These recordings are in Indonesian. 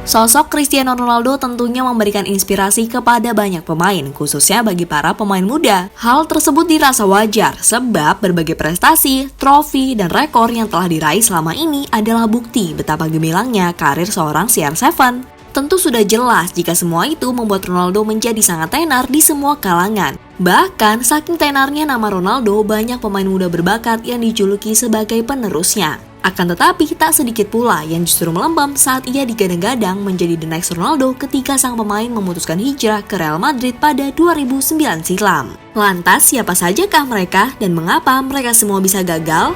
Sosok Cristiano Ronaldo tentunya memberikan inspirasi kepada banyak pemain, khususnya bagi para pemain muda. Hal tersebut dirasa wajar, sebab berbagai prestasi, trofi, dan rekor yang telah diraih selama ini adalah bukti betapa gemilangnya karir seorang CR7. Tentu sudah jelas jika semua itu membuat Ronaldo menjadi sangat tenar di semua kalangan. Bahkan, saking tenarnya nama Ronaldo, banyak pemain muda berbakat yang dijuluki sebagai penerusnya. Akan tetapi, tak sedikit pula yang justru melempem saat ia digadang-gadang menjadi the next Ronaldo ketika sang pemain memutuskan hijrah ke Real Madrid pada 2009 silam. Lantas, siapa sajakah mereka dan mengapa mereka semua bisa gagal?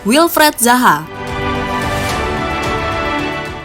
Wilfried Zaha.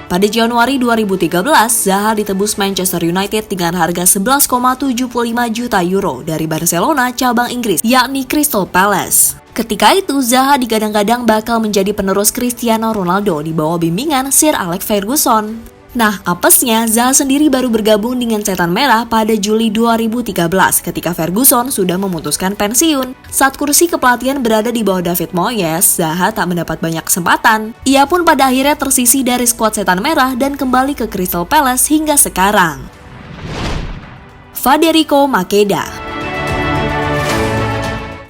Pada Januari 2013, Zaha ditebus Manchester United dengan harga 11,75 juta euro dari Barcelona cabang Inggris, yakni Crystal Palace. Ketika itu, Zaha digadang-gadang bakal menjadi penerus Cristiano Ronaldo di bawah bimbingan Sir Alex Ferguson. Nah, apesnya Zaha sendiri baru bergabung dengan Setan Merah pada Juli 2013 ketika Ferguson sudah memutuskan pensiun. Saat kursi kepelatihan berada di bawah David Moyes, Zaha tak mendapat banyak kesempatan. Ia pun pada akhirnya tersisih dari skuad Setan Merah dan kembali ke Crystal Palace hingga sekarang. Federico Maqueda.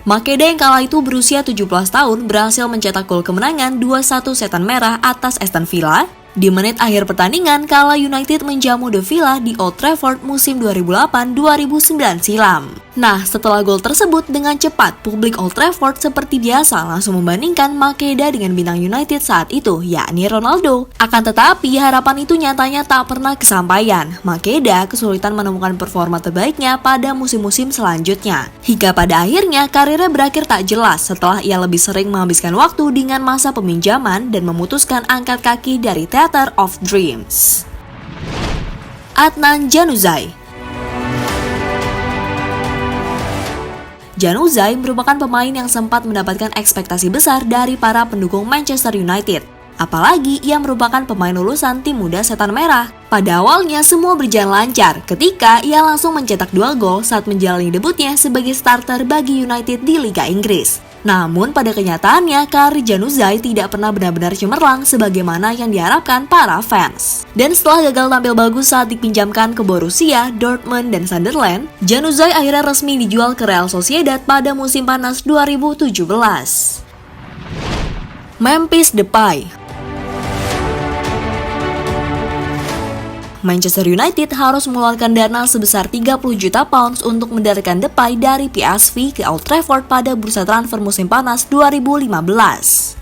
Maqueda yang kala itu berusia 17 tahun berhasil mencetak gol kemenangan 2-1 Setan Merah atas Aston Villa di menit akhir pertandingan kala United menjamu The Villa di Old Trafford musim 2008-2009 silam. Nah, setelah gol tersebut dengan cepat, publik Old Trafford seperti biasa langsung membandingkan Maqueda dengan bintang United saat itu, yakni Ronaldo. Akan tetapi, harapan itu nyatanya tak pernah kesampaian. Maqueda kesulitan menemukan performa terbaiknya pada musim-musim selanjutnya. Hingga pada akhirnya, karirnya berakhir tak jelas setelah ia lebih sering menghabiskan waktu dengan masa peminjaman dan memutuskan angkat kaki dari Theater of Dreams. Adnan Januzaj. Januzaj merupakan pemain yang sempat mendapatkan ekspektasi besar dari para pendukung Manchester United. Apalagi ia merupakan pemain lulusan tim muda Setan Merah. Pada awalnya semua berjalan lancar ketika ia langsung mencetak 2 gol saat menjalani debutnya sebagai starter bagi United di Liga Inggris. Namun pada kenyataannya karir Januzaj tidak pernah benar-benar cemerlang sebagaimana yang diharapkan para fans. Dan setelah gagal tampil bagus saat dipinjamkan ke Borussia, Dortmund, dan Sunderland, Januzaj akhirnya resmi dijual ke Real Sociedad pada musim panas 2017. Memphis Depay. Manchester United harus mengeluarkan dana sebesar 30 juta pounds untuk mendatangkan Depay dari PSV ke Old Trafford pada bursa transfer musim panas 2015.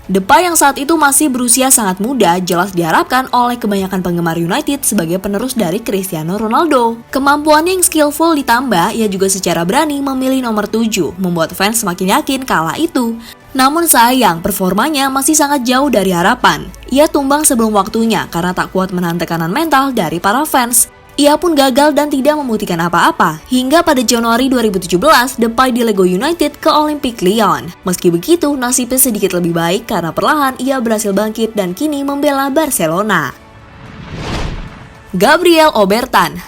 Depay yang saat itu masih berusia sangat muda jelas diharapkan oleh kebanyakan penggemar United sebagai penerus dari Cristiano Ronaldo. Kemampuannya yang skillful ditambah, ia juga secara berani memilih nomor 7, membuat fans semakin yakin kala itu. Namun sayang, performanya masih sangat jauh dari harapan. Ia tumbang sebelum waktunya karena tak kuat menahan tekanan mental dari para fans. Ia pun gagal dan tidak membuktikan apa-apa. Hingga pada Januari 2017, Depay dilego United ke Olympique Lyon. Meski begitu, nasibnya sedikit lebih baik karena perlahan ia berhasil bangkit dan kini membela Barcelona. Gabriel Obertan.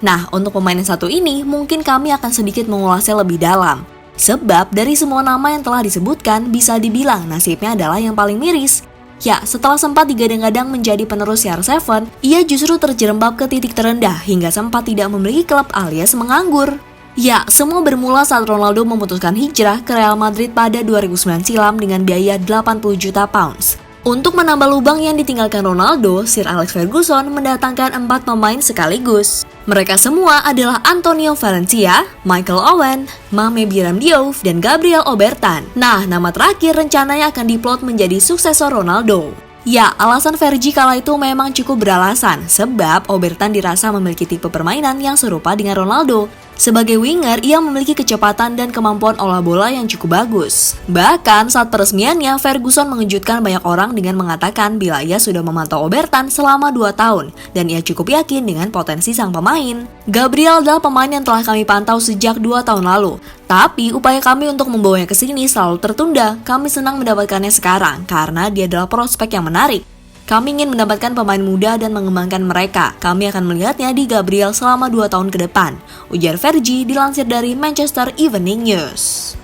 Nah, untuk pemain yang satu ini, mungkin kami akan sedikit mengulasnya lebih dalam. Sebab dari semua nama yang telah disebutkan, bisa dibilang nasibnya adalah yang paling miris. Ya, setelah sempat digadang-gadang menjadi penerus CR7, ia justru terjerembab ke titik terendah hingga sempat tidak memiliki klub alias menganggur. Ya, semua bermula saat Ronaldo memutuskan hijrah ke Real Madrid pada 2009 silam dengan biaya 80 juta pounds. Untuk menambah lubang yang ditinggalkan Ronaldo, Sir Alex Ferguson mendatangkan 4 pemain sekaligus. Mereka semua adalah Antonio Valencia, Michael Owen, Mame Biram Diouf, dan Gabriel Obertan. Nah, nama terakhir rencananya akan diplot menjadi suksesor Ronaldo. Ya, alasan Fergie kala itu memang cukup beralasan, sebab Obertan dirasa memiliki tipe permainan yang serupa dengan Ronaldo. Sebagai winger, ia memiliki kecepatan dan kemampuan olah bola yang cukup bagus. Bahkan saat peresmiannya, Ferguson mengejutkan banyak orang dengan mengatakan bila ia sudah memantau Obertan selama 2 tahun dan ia cukup yakin dengan potensi sang pemain. Gabriel adalah pemain yang telah kami pantau sejak 2 tahun lalu. Tapi upaya kami untuk membawanya ke sini selalu tertunda. Kami senang mendapatkannya sekarang karena dia adalah prospek yang menarik. Kami ingin mendapatkan pemain muda dan mengembangkan mereka. Kami akan melihatnya di Gabriel selama 2 tahun ke depan, ujar Fergie dilansir dari Manchester Evening News.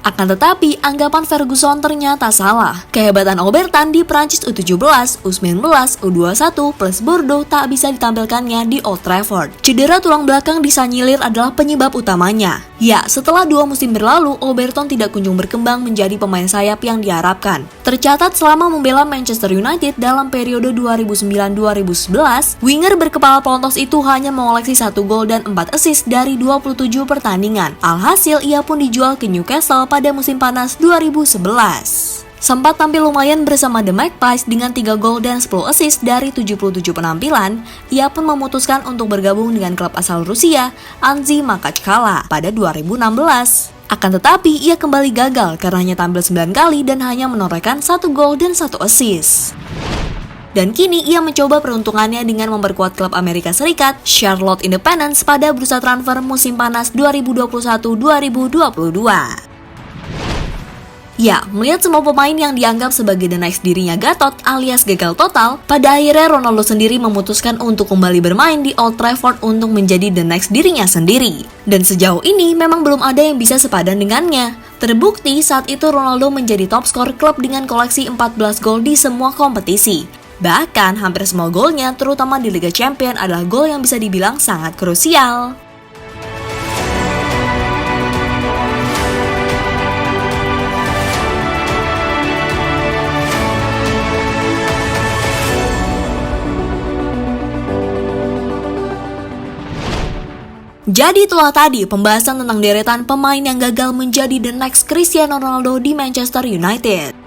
Akan tetapi, anggapan Ferguson ternyata salah. Kehebatan Obertan di Prancis U17, U19, U21 plus Bordeaux tak bisa ditampilkannya di Old Trafford. Cedera tulang belakang di Sanyilir adalah penyebab utamanya. Ya, setelah 2 musim berlalu, Obertan tidak kunjung berkembang menjadi pemain sayap yang diharapkan. Tercatat selama membela Manchester United dalam periode 2009-2011, winger berkepala pelontos itu hanya mengoleksi 1 gol dan 4 assist dari 27 pertandingan. Alhasil, ia pun dijual ke Newcastle pada musim panas 2011. Sempat tampil lumayan bersama The Magpies dengan 3 gol dan 10 assist dari 77 penampilan, ia pun memutuskan untuk bergabung dengan klub asal Rusia, Anzhi Makachkala, pada 2016. Akan tetapi, ia kembali gagal karena hanya tampil 9 kali dan hanya menorehkan 1 gol dan 1 assist. Dan kini ia mencoba peruntungannya dengan memperkuat klub Amerika Serikat, Charlotte Independence, pada bursa transfer musim panas 2021-2022. Ya, melihat semua pemain yang dianggap sebagai the next dirinya Gatot alias gagal total, pada akhirnya Ronaldo sendiri memutuskan untuk kembali bermain di Old Trafford untuk menjadi the next dirinya sendiri. Dan sejauh ini memang belum ada yang bisa sepadan dengannya. Terbukti saat itu Ronaldo menjadi top skor klub dengan koleksi 14 gol di semua kompetisi. Bahkan hampir semua golnya, terutama di Liga Champions, adalah gol yang bisa dibilang sangat krusial. Jadi itulah tadi pembahasan tentang deretan pemain yang gagal menjadi the next Cristiano Ronaldo di Manchester United.